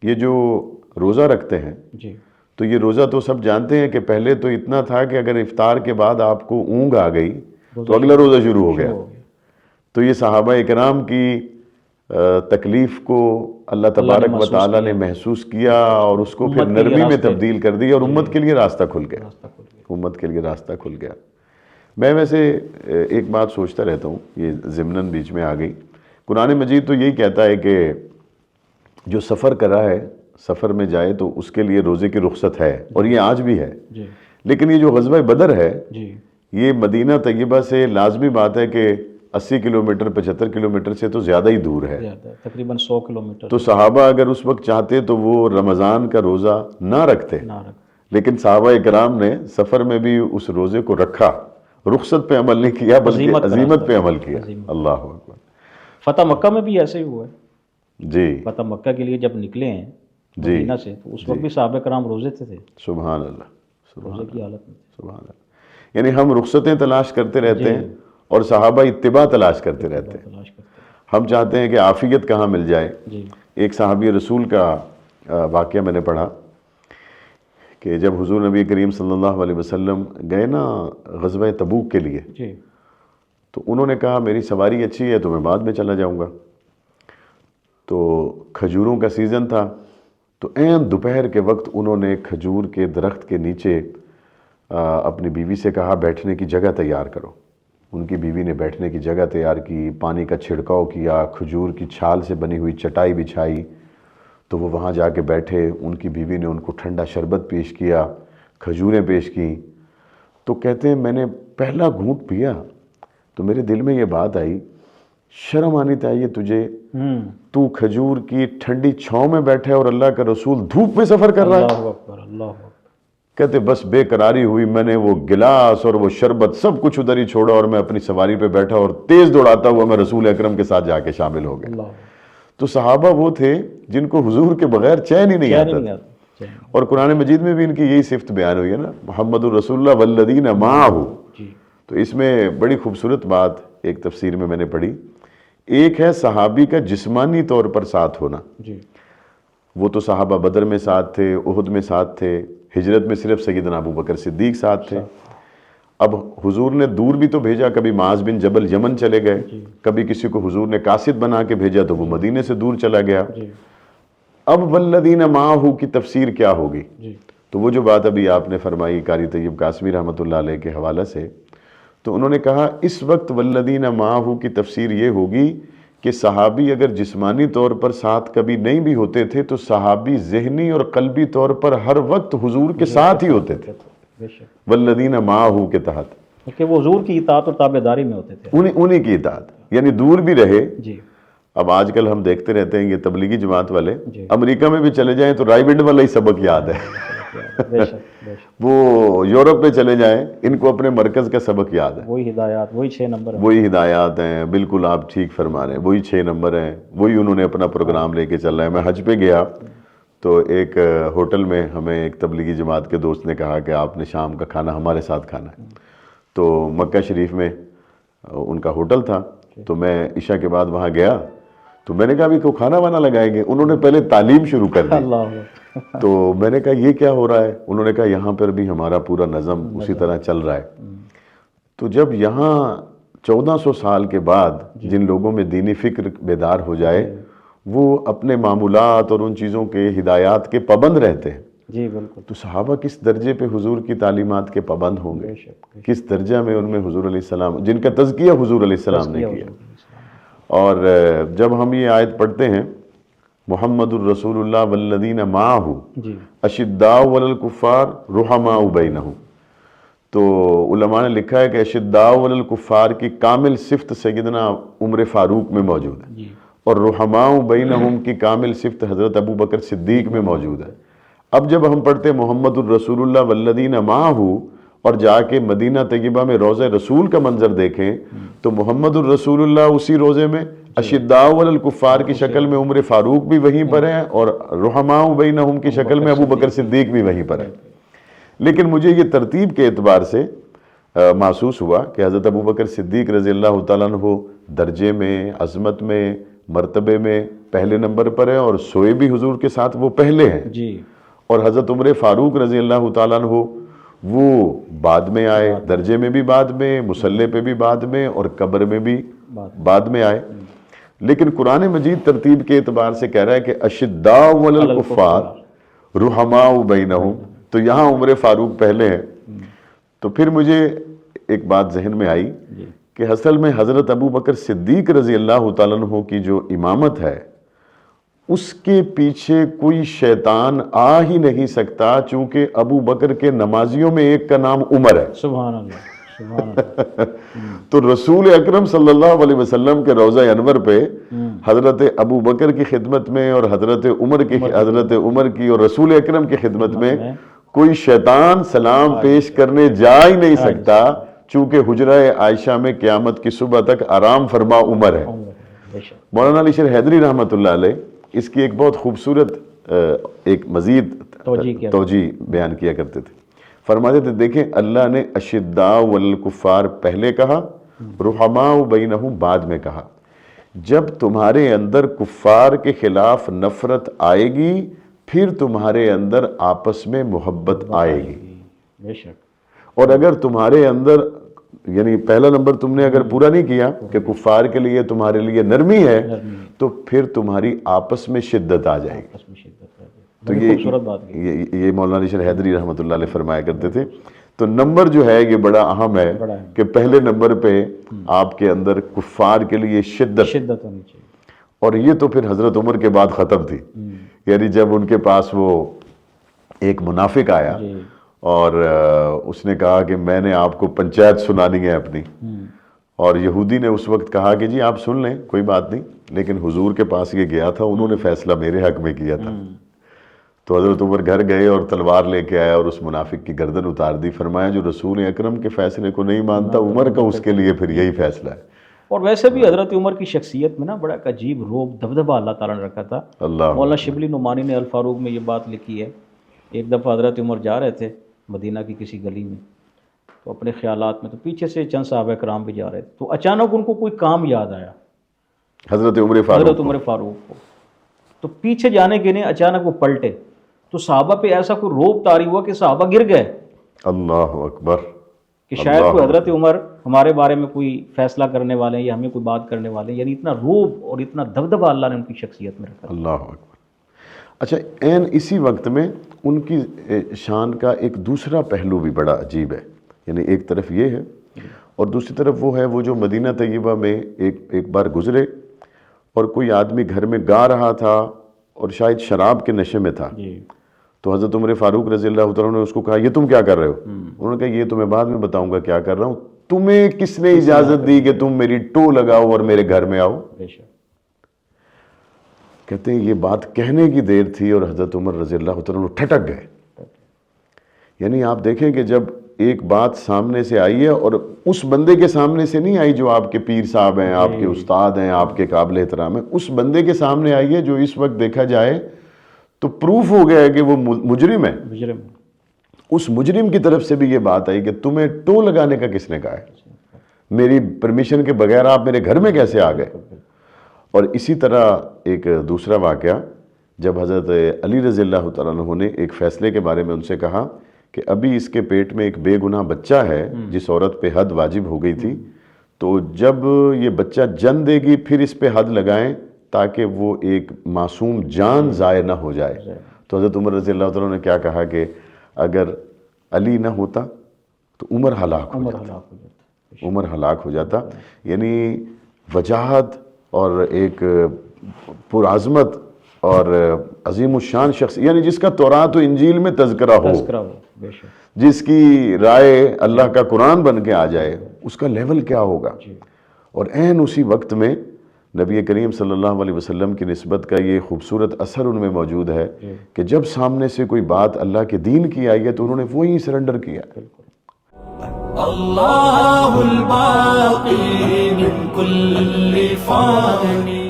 یہ جو روزہ رکھتے ہیں جی تو یہ روزہ تو سب جانتے ہیں کہ پہلے تو اتنا تھا کہ اگر افطار کے بعد آپ کو اونگ آ گئی تو اگلا روزہ شروع ہو گیا. تو یہ صحابہ اکرام کی تکلیف کو اللہ تبارک و تعالیٰ نے محسوس کیا اور اس کو پھر نرمی میں تبدیل کر دیا اور امت کے لیے راستہ کھل گیا. امت کے لیے راستہ کھل گیا. میں ویسے ایک بات سوچتا رہتا ہوں، یہ ضمناً بیچ میں آ گئی. قرآن مجید تو یہی کہتا ہے کہ جو سفر کر رہا ہے، سفر میں جائے تو اس کے لیے روزے کی رخصت ہے، اور یہ آج بھی ہے. لیکن یہ جو غزوہ بدر ہے یہ مدینہ طیبہ سے لازمی بات ہے کہ 80 کلومیٹر 75 کلومیٹر سے تو زیادہ ہی دور ہے، تقریباً 100 کلومیٹر. تو صحابہ اگر اس وقت چاہتے تو وہ رمضان کا روزہ نہ رکھتے، لیکن صحابہ اکرام نے سفر میں بھی اس روزے کو رکھا. رخصت پہ عمل نہیں کیا بلکہ عزیمت پہ عمل کیا. اللہ اکبر. فتح مکہ میں بھی ایسے ہی ہوا ہے. جی فتح مکہ کے لیے جب نکلے ہیں مدینہ سے تو اس وقت بھی صحابہ کرام روزے تھے. سبحان اللہ. روزے کی حالت میں. سبحان اللہ. یعنی ہم رخصتیں تلاش کرتے رہتے ہیں اور صحابہ اتباع تلاش کرتے رہتے ہیں. ہم چاہتے ہیں کہ عافیت کہاں مل جائے. ایک صحابی رسول کا واقعہ میں نے پڑھا کہ جب حضور نبی کریم صلی اللہ علیہ وسلم گئے نا غزوہ تبوک کے لیے، تو انہوں نے کہا میری سواری اچھی ہے تو میں بعد میں چلا جاؤں گا. تو کھجوروں کا سیزن تھا، تو عین دوپہر کے وقت انہوں نے کھجور کے درخت کے نیچے اپنی بیوی سے کہا بیٹھنے کی جگہ تیار کرو. ان کی بیوی نے بیٹھنے کی جگہ تیار کی، پانی کا چھڑکاؤ کیا، کھجور کی چھال سے بنی ہوئی چٹائی بچھائی. تو وہ وہاں جا کے بیٹھے. ان کی بیوی نے ان کو ٹھنڈا شربت پیش کیا، کھجوریں پیش کیں. تو کہتے ہیں میں نے پہلا گھونٹ پیا تو میرے دل میں یہ بات آئی، شرم آنی چاہیے تجھے، تو کھجور کی ٹھنڈی چھاؤں میں بیٹھے اور اللہ کا رسول دھوپ میں سفر کر رہا ہے. اللہ اکبر. اللہ اکبر. کہتے بس بے قراری ہوئی، میں نے وہ گلاس اور وہ شربت سب کچھ ادھر ہی چھوڑا اور میں اپنی سواری پہ بیٹھا اور تیز دوڑاتا ہوا میں رسول اکرم کے ساتھ جا کے شامل ہو گیا. تو صحابہ وہ تھے جن کو حضور کے بغیر چین ہی نہیں آتا تھا. اور قرآن مجید میں بھی ان کی یہی صفت بیان ہوئی ہے نا، محمد الرسول اللہ والذین معہ. تو اس میں بڑی خوبصورت بات ایک تفسیر میں نے پڑھی. ایک ہے صحابی کا جسمانی طور پر ساتھ ہونا. وہ تو صحابہ بدر میں ساتھ تھے، احد میں ساتھ تھے، ہجرت میں صرف سیدنا ابو بکر صدیق ساتھ تھے. اب حضور نے دور بھی تو بھیجا، کبھی معاذ بن جبل یمن چلے گئے، کبھی کسی کو حضور نے قاصد بنا کے بھیجا تو وہ مدینے سے دور چلا گیا. اب والذین معہ کی تفسیر کیا ہوگی؟ تو وہ جو بات ابھی آپ نے فرمائی قاری طیب قاسمی رحمۃ اللہ علیہ کے حوالہ سے، تو انہوں نے کہا اس وقت والذین معہ کی تفسیر یہ ہوگی کہ صحابی اگر جسمانی طور پر ساتھ کبھی نہیں بھی ہوتے تھے تو صحابی ذہنی اور قلبی طور پر ہر وقت حضور کے ساتھ ہی ہوتے تھے. والذین معہ کے تحت کہ وہ حضور کی اطاعت اور تابعداری میں ہوتے تھے، انہی کی اطاعت، یعنی دور بھی رہے. اب آج کل ہم دیکھتے رہتے ہیں یہ تبلیغی جماعت والے امریکہ میں بھی چلے جائیں تو رائیوڈ والا ہی سبق یاد ہے. وہ یورپ میں چلے جائیں ان کو اپنے مرکز کا سبق یاد ہے. وہی ہدایات، وہی 6 نمبر، وہی ہدایات ہیں. بالکل آپ ٹھیک فرما رہے ہیں، وہی 6 نمبر ہیں، وہی انہوں نے اپنا پروگرام لے کے چل رہا ہے. میں حج پہ گیا تو ایک ہوٹل میں ہمیں ایک تبلیغی جماعت کے دوست نے کہا کہ آپ نے شام کا کھانا ہمارے ساتھ کھانا ہے. تو مکہ شریف میں ان کا ہوٹل تھا، تو میں عشاء کے بعد وہاں گیا تو میں نے کہا ابھی کو کھانا وانا لگائیں گے. انہوں نے پہلے تعلیم شروع کر دی. تو میں نے کہا یہ کیا ہو رہا ہے؟ انہوں نے کہا یہاں پر بھی ہمارا پورا نظم اسی طرح چل رہا ہے. تو جب یہاں 1400 سال کے بعد جن لوگوں میں دینی فکر بیدار ہو جائے وہ اپنے معمولات اور ان چیزوں کے ہدایات کے پابند رہتے ہیں. بالکل. تو صحابہ کس درجے پہ حضور کی تعلیمات کے پابند ہوں گے، کس درجہ میں ان میں حضور علیہ السلام، جن کا تزکیہ حضور علیہ السلام نے کیا. اور جب ہم یہ آیت پڑھتے ہیں محمد الرسول اللہ والذین معہ اشداء علی الکفار رحماء بینہم، تو علماء نے لکھا ہے کہ اشداء علی الکفار کی کامل صفت سیدنا عمر فاروق میں موجود ہے اور رحماء بینہم کی کامل صفت حضرت ابو بکر صدیق میں موجود ہے. اب جب ہم پڑھتے محمد الرسول اللہ والذین معہ اور جا کے مدینہ طیبہ میں روضہ رسول کا منظر دیکھیں تو محمد الرسول اللہ اسی روضے میں، اشداء علی الکفار کی شکل میں عمر فاروق بھی وہیں پر ہیں اور رحماء بینہم کی شکل میں ابو بکر صدیق بھی وہیں پر ہیں. لیکن مجھے یہ ترتیب کے اعتبار سے محسوس ہوا کہ حضرت ابو بکر صدیق رضی اللہ تعالیٰ عنہ درجے میں، عظمت میں، مرتبے میں پہلے نمبر پر ہے اور سوئے بھی حضور کے ساتھ وہ پہلے ہیں. جی. اور حضرت عمر فاروق رضی اللہ تعالیٰ عنہ وہ بعد میں آئے, درجے میں بھی بعد میں, مصلے پہ بھی بعد میں, اور قبر میں بھی بعد میں آئے. لیکن قرآن مجید ترتیب کے اعتبار سے کہہ رہا ہے کہ اشداء علی الکفار رحماء بینہم, تو یہاں عمر فاروق پہلے ہیں. تو پھر مجھے ایک بات ذہن میں آئی کہ اصل میں حضرت ابو بکر صدیق رضی اللہ تعالیٰ عنہ کی جو امامت ہے اس کے پیچھے کوئی شیطان آ ہی نہیں سکتا, چونکہ ابو بکر کے نمازیوں میں ایک کا نام عمر ہے. سبحان اللہ, سبحان اللہ. تو رسول اکرم صلی اللہ علیہ وسلم کے روضہ انور پہ حضرت ابو بکر کی خدمت میں اور حضرت عمر کی اور رسول اکرم کی خدمت میں کوئی شیطان سلام پیش کرنے جا ہی نہیں سکتا, چونکہ حجرہ عائشہ میں قیامت کی صبح تک آرام فرما عمر ہے. مولانا علی شیر حیدری رحمۃ اللہ علیہ اس کی ایک بہت خوبصورت ایک مزید توجیہ بیان کیا کرتے تھے. فرماتے تھے دیکھیں اللہ نے اشداء والکفار پہلے کہا, رحماء بینہم بعد میں کہا. جب تمہارے اندر کفار کے خلاف نفرت آئے گی پھر تمہارے اندر آپس میں محبت آئے گی. بے شک. اور اگر تمہارے اندر یعنی پہلا نمبر تم نے اگر پورا نہیں کیا کہ کفار کے لیے تمہارے لیے نرمی ہے تو پھر تمہاری آپس میں شدت آ جائے گی. تو یہ مولانا علی شیر حیدری رحمۃ اللہ علیہ فرمایا کرتے تھے. تو نمبر جو ہے یہ بڑا اہم ہے کہ پہلے نمبر پہ آپ کے اندر کفار کے لیے شدت ہونی چاہیے. اور یہ تو پھر حضرت عمر کے بعد ختم تھی. یعنی جب ان کے پاس وہ ایک منافق آیا اور اس نے کہا کہ میں نے آپ کو پنچایت سنانی ہے اپنی, اور یہودی نے اس وقت کہا کہ جی آپ سن لیں کوئی بات نہیں, لیکن حضور کے پاس یہ گیا تھا, انہوں نے فیصلہ میرے حق میں کیا تھا. تو حضرت عمر گھر گئے اور تلوار لے کے آیا اور اس منافق کی گردن اتار دی. فرمایا جو رسول اکرم کے فیصلے کو نہیں مانتا عمر کا اس کے لیے پھر یہی فیصلہ ہے. اور ویسے بھی حضرت عمر کی شخصیت میں نا بڑا عجیب روب دبدبہ اللہ تعالیٰ نے رکھا تھا. مولانا شبلی نعمانی نے الفاروق میں یہ بات لکھی ہے. ایک دفعہ حضرت عمر جا رہے تھے مدینہ کی کسی گلی میں, تو اپنے خیالات میں, تو پیچھے سے چند صحابہ کرام بھی جا رہے تھے, تو اچانک ان کو کوئی کام یاد آیا حضرت عمر فاروق کو. تو پیچھے جانے کے لیے اچانک وہ پلٹے, تو صحابہ پہ ایسا کوئی روب طاری ہوا کہ صحابہ گر گئے. اللہ اکبر. کہ شاید کوئی حضرت عمر ہمارے بارے میں کوئی فیصلہ کرنے والے ہیں یا ہمیں کوئی بات کرنے والے ہیں. یعنی اتنا روب اور اتنا دبدبہ اللہ نے ان کی شخصیت میں رکھا. اللہ اکبر. اچھا این اسی وقت میں ان کی شان کا ایک دوسرا پہلو بھی بڑا عجیب ہے. یعنی ایک طرف یہ ہے اور دوسری طرف وہ ہے وہ جو مدینہ طیبہ میں ایک بار گزرے اور کوئی آدمی گھر میں گا رہا تھا اور شاید شراب کے نشے میں تھا. تو حضرت عمر فاروق رضی اللہ تعالیٰ نے اس کو کہا یہ تم کیا کر رہے ہو؟ انہوں نے کہا یہ تمہیں بعد میں بتاؤں گا کیا کر رہا ہوں. تمہیں کس نے اجازت دی کہ تم میری ٹو لگاؤ اور میرے گھر میں آؤ؟ کہتے ہیں یہ بات کہنے کی دیر تھی اور حضرت عمر رضی اللہ تعالیٰ عنہ ٹھٹک گئے. یعنی آپ دیکھیں کہ جب ایک بات سامنے سے آئی ہے اور اس بندے کے سامنے سے نہیں آئی جو آپ کے پیر صاحب ہیں, آپ کے استاد ہیں, آپ کے قابل احترام ہیں, اس بندے کے سامنے آئی ہے جو اس وقت دیکھا جائے تو پروف ہو گیا ہے کہ وہ مجرم ہے. اس مجرم کی طرف سے بھی یہ بات آئی کہ تمہیں ٹو لگانے کا کس نے کہا ہے, میری پرمیشن کے بغیر آپ میرے گھر میں کیسے آ گئے. اور اسی طرح ایک دوسرا واقعہ جب حضرت علی رضی اللہ تعالیٰ عنہ نے ایک فیصلے کے بارے میں ان سے کہا کہ ابھی اس کے پیٹ میں ایک بے گناہ بچہ ہے جس عورت پہ حد واجب ہو گئی تھی, تو جب یہ بچہ جن دے گی پھر اس پہ حد لگائیں تاکہ وہ ایک معصوم جان ضائع نہ ہو جائے. تو حضرت عمر رضی اللہ تعالیٰ نے کیا کہا کہ اگر علی نہ ہوتا تو عمر ہلاک ہو جاتا. یعنی وجاہت اور ایک پرعظمت اور عظیم الشان شخص, یعنی جس کا تورات و انجیل میں تذکرہ ہو, جس کی رائے اللہ کا قرآن بن کے آ جائے, اس کا لیول کیا ہوگا. اور عین اسی وقت میں نبی کریم صلی اللہ علیہ وسلم کی نسبت کا یہ خوبصورت اثر ان میں موجود ہے کہ جب سامنے سے کوئی بات اللہ کے دین کی آئی ہے تو انہوں نے وہی سرنڈر کیا. اللہ الباقی من کل فانی